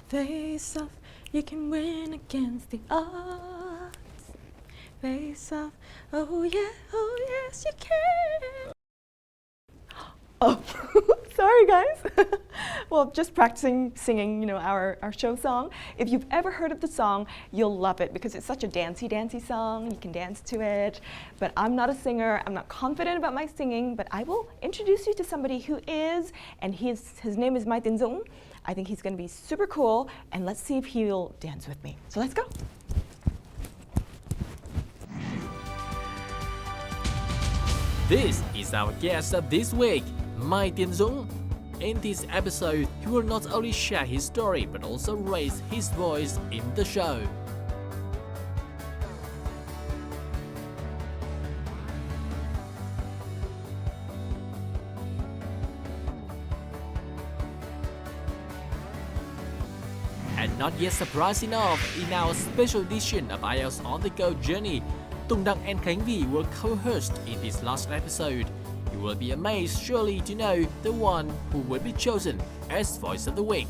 Face off, you can win against the odds. Face off, oh yeah, oh yes you can. Oh, sorry guys. Well, just practicing singing, our show song. If you've ever heard of the song, you'll love it because it's such a dancey song. You can dance to it. But I'm not a singer. I'm not confident about my singing, but I will introduce you to somebody who is, and his name is Mai Tin Dũng. I think he's going to be super cool, and let's see if he'll dance with me. So let's go. This is our guest of this week, Mai Tin Dũng. In this episode, he will not only share his story but also raise his voice in the show. And not yet surprised enough, in our special edition of IELTS on the Go journey, Tùng Đăng and Khánh Vy will co-host in this last episode. You will be amazed surely to know the one who will be chosen as Voice of the Week.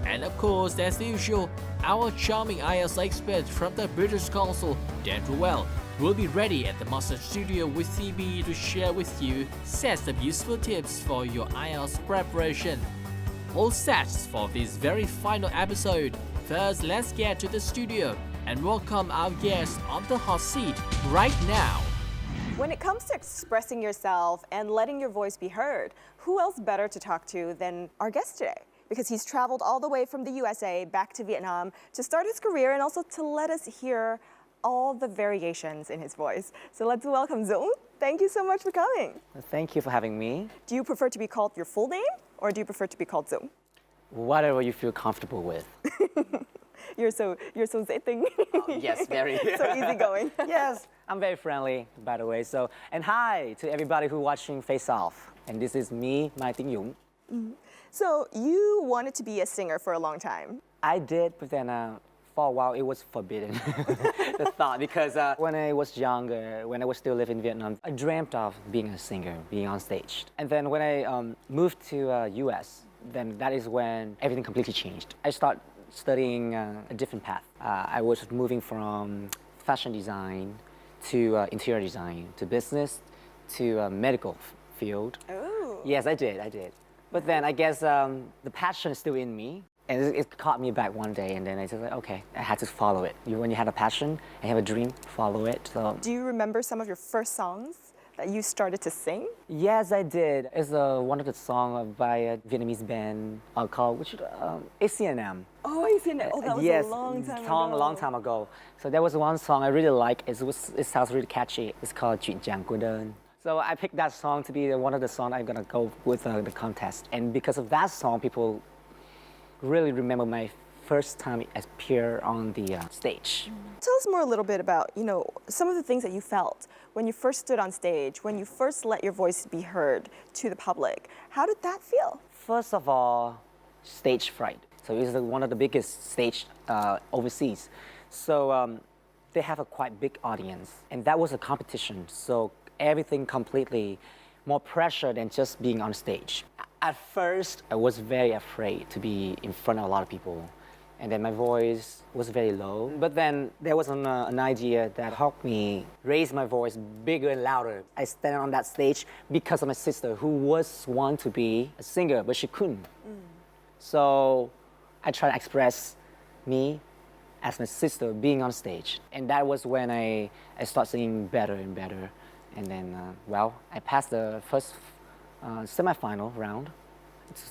And of course, as usual, our charming IELTS expert from the British Council, Dan Ruel, will be ready at the master studio with Phoebe to share with you sets of useful tips for your IELTS preparation. All set for this very final episode. First, let's get to the studio and welcome our guest on the hot seat right now. When it comes to expressing yourself and letting your voice be heard, who else better to talk to than our guest today? Because he's traveled all the way from the USA back to Vietnam to start his career and also to let us hear all the variations in his voice. So let's welcome Dũng. Thank you so much for coming. Thank you for having me. Do you prefer to be called your full name or do you prefer to be called Dũng? Whatever you feel comfortable with. You're so dễ tính. Yes, very. So easygoing. Yes, I'm very friendly, by the way. So, and hi to everybody who's watching Face Off. And this is me, Mai Tin Dũng. So you wanted to be a singer for a long time. I did, but then for a while it was forbidden, the thought, because when I was younger, when I was still living in Vietnam, I dreamt of being a singer, being on stage. And then when I moved to US, then that is when everything completely changed. I started studying a different path. I was moving from fashion design to interior design, to business, to medical field. Oh. Yes, I did. But then I guess the passion is still in me. And it caught me back one day, and then I said, like, okay, I had to follow it. When you have a passion and have a dream, follow it. So. Do you remember some of your first songs that you started to sing? Yes, I did. It's one of the songs by a Vietnamese band called ACNM. Oh, ACNM. Oh, that was yes, a long time ago. A long time ago. So there was one song I really like. It sounds really catchy. It's called Chuyện Chàng Cô Đơn. So I picked that song to be one of the songs I'm gonna go with the contest. And because of that song, people really remember my first time I appeared on the stage. Tell us more a little bit about, some of the things that you felt when you first stood on stage, when you first let your voice be heard to the public. How did that feel? First of all, stage fright. So it's one of the biggest stage overseas. So they have a quite big audience, and that was a competition. So everything completely more pressure than just being on stage. At first, I was very afraid to be in front of a lot of people. And then my voice was very low. But then there was an idea that helped me raise my voice bigger and louder. I stand on that stage because of my sister, who was want to be a singer, but she couldn't. So I tried to express me as my sister being on stage. And that was when I started singing better and better. And then, I passed the first semi-final round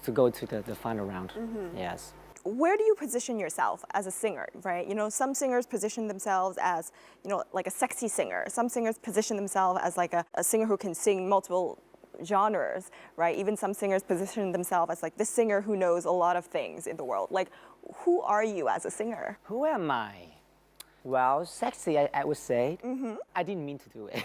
to go to the final round. Yes. Where do you position yourself as a singer, right? Some singers position themselves as, like a sexy singer. Some singers position themselves as like a singer who can sing multiple genres, right? Even some singers position themselves as like the singer who knows a lot of things in the world. Like, who are you as a singer? Who am I? Well, sexy, I would say. I didn't mean to do it.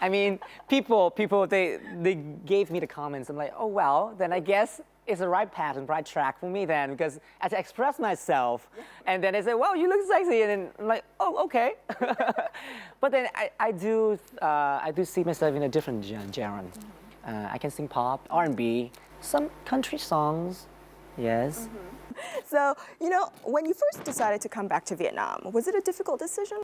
I mean, people, they gave me the comments. I'm like, oh, well, then I guess it's the right path and right track for me then, because I had to express myself. And then they say, well, you look sexy. And then I'm like, oh, okay. But then I do see myself in a different genre. I can sing pop, R&B, some country songs, Yes. So, when you first decided to come back to Vietnam, was it a difficult decision?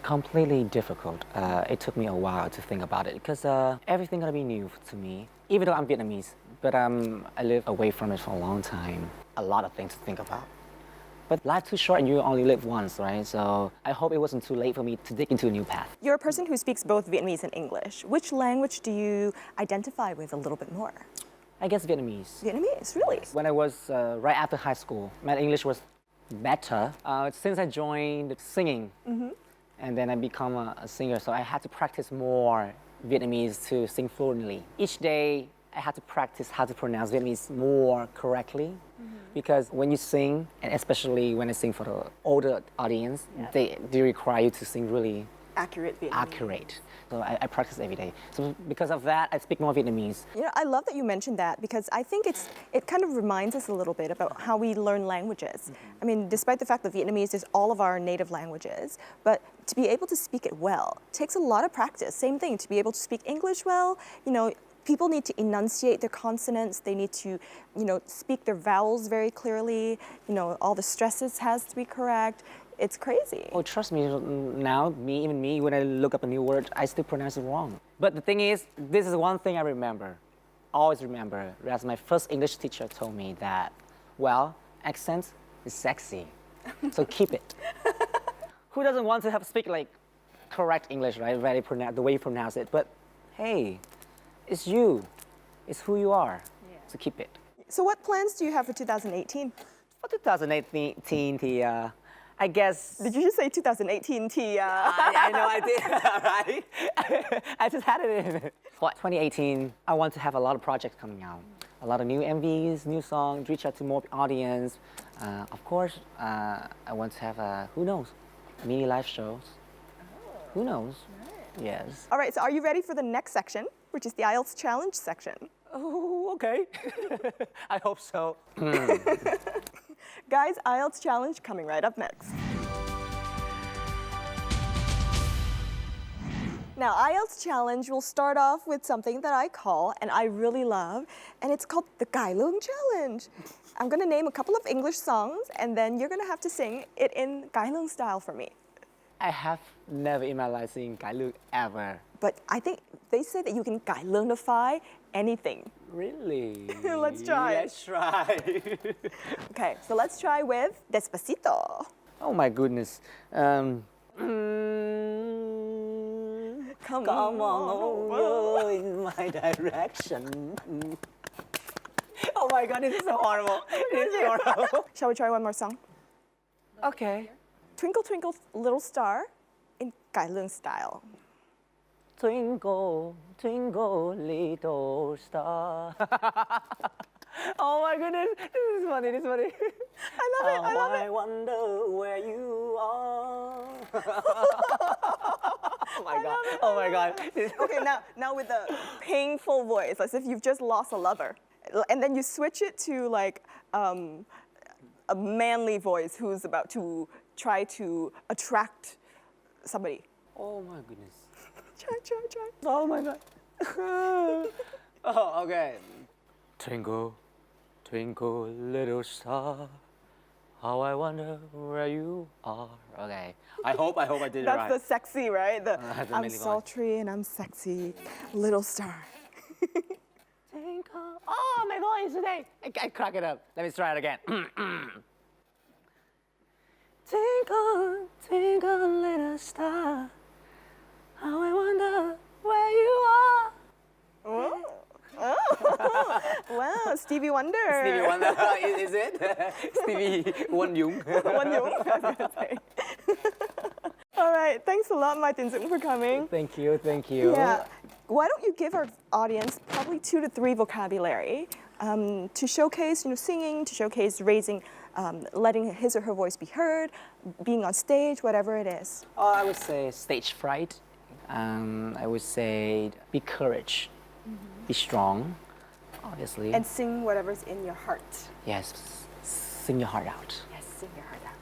Completely difficult. It took me a while to think about it because everything gonna be new to me. Even though I'm Vietnamese, but I lived away from it for a long time. A lot of things to think about. But life's too short and you only live once, right? So I hope it wasn't too late for me to dig into a new path. You're a person who speaks both Vietnamese and English. Which language do you identify with a little bit more? I guess Vietnamese. Vietnamese, really? When I was right after high school, my English was better since I joined singing. And then I become a singer, so I had to practice more Vietnamese to sing fluently. Each day, I had to practice how to pronounce Vietnamese more correctly. Because when you sing, and especially when I sing for the older audience, they require you to sing really Accurate Vietnamese. accurate. So I practice every day. So because of that, I speak more Vietnamese. I love that you mentioned that because I think it kind of reminds us a little bit about how we learn languages. I mean, despite the fact that Vietnamese is all of our native languages, but to be able to speak it well takes a lot of practice. Same thing, to be able to speak English well, people need to enunciate their consonants. They need to, speak their vowels very clearly. All the stresses has to be correct. It's crazy. Oh, trust me, now, even me, when I look up a new word, I still pronounce it wrong. But the thing is, this is one thing I remember, always remember, as my first English teacher told me that, well, accent is sexy, so keep it. Who doesn't want to speak like correct English, right? The way you pronounce it, but hey, it's you, it's who you are, so keep it. So what plans do you have for 2018? For 2018, I guess. Did you just say 2018 Tia? I know I did, right? I just had it in. For 2018, I want to have a lot of projects coming out. A lot of new MVs, new songs, reach out to more audience. Of course, I want to have, who knows, mini live shows. Who knows? Yes. All right, so are you ready for the next section, which is the IELTS challenge section? Oh, okay. I hope so. Guys, IELTS challenge coming right up next. Now, IELTS challenge will start off with something that I call, and I really love, and it's called the Cải Lương challenge. I'm gonna name a couple of English songs, and then you're gonna have to sing it in Cải Lương style for me. I have never in my life seen Cải Lương ever. But I think they say that you can Cải Lương-ify anything. Really? Let's try. Let's try. Okay, so let's try with Despacito. Oh my goodness. Come Come on over in my direction. Oh my God, this is so horrible. This is horrible. Shall we try one more song? Okay. Twinkle, Twinkle, Little Star in Cải Lương style. Twinkle, twinkle, little star. Oh my goodness, this is funny, I love it, I love it. I wonder where you are. Oh my God. Okay, now with the painful voice, as if you've just lost a lover. And then you switch it to like a manly voice who's about to try to attract somebody. Oh my goodness. Try. Oh my God. Oh, okay. Twinkle, twinkle, little star, how I wonder where you are. Okay. I hope I did it right. That's the sexy, right? the I'm manly voice. sultry and I'm sexy, little star. Twinkle. Oh, my voice today. I crack it up. Let me try it again. Twinkle, twinkle, little star, how I wonder where you are. Wow, Stevie Wonder. Stevie Wonder, is it? Stevie Wonder. Won Yung, I was gonna say. All right, thanks a lot, Ma Tin Dung, for coming. Thank you. Yeah. Why don't you give our audience probably 2 to 3 vocabulary to showcase, singing, to showcase raising, letting his or her voice be heard, being on stage, whatever it is. I would say stage fright. I would say be courage, be strong, obviously. And sing whatever's in your heart. Yes, sing your heart out. Yes, sing your heart out.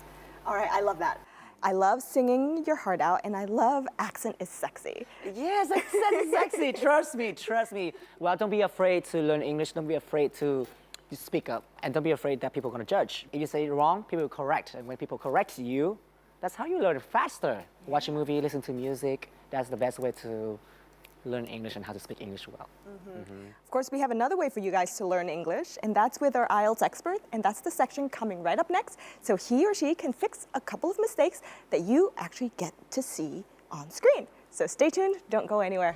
All right, I love that. I love singing your heart out, and I love accent is sexy. Yes, accent is sexy. Trust me. Well, don't be afraid to learn English. Don't be afraid to you speak up and don't be afraid that people are going to judge. If you say it wrong, people will correct. And when people correct you, that's how you learn faster. Watch a movie, listen to music. That's the best way to learn English and how to speak English well. Of course, we have another way for you guys to learn English, and that's with our IELTS expert, and that's the section coming right up next. So he or she can fix a couple of mistakes that you actually get to see on screen. So stay tuned, don't go anywhere.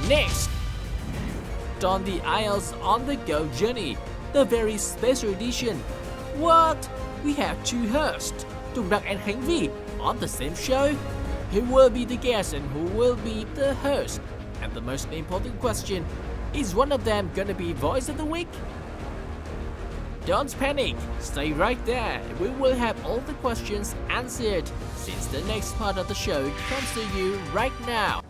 Next, on the IELTS on the go journey, the very special edition. What? We have two hosts, Tung Đăng and Khánh Vy, on the same show? Who will be the guest and who will be the host? And the most important question, is one of them gonna be Voice of the Week? Don't panic, stay right there. We will have all the questions answered since the next part of the show comes to you right now.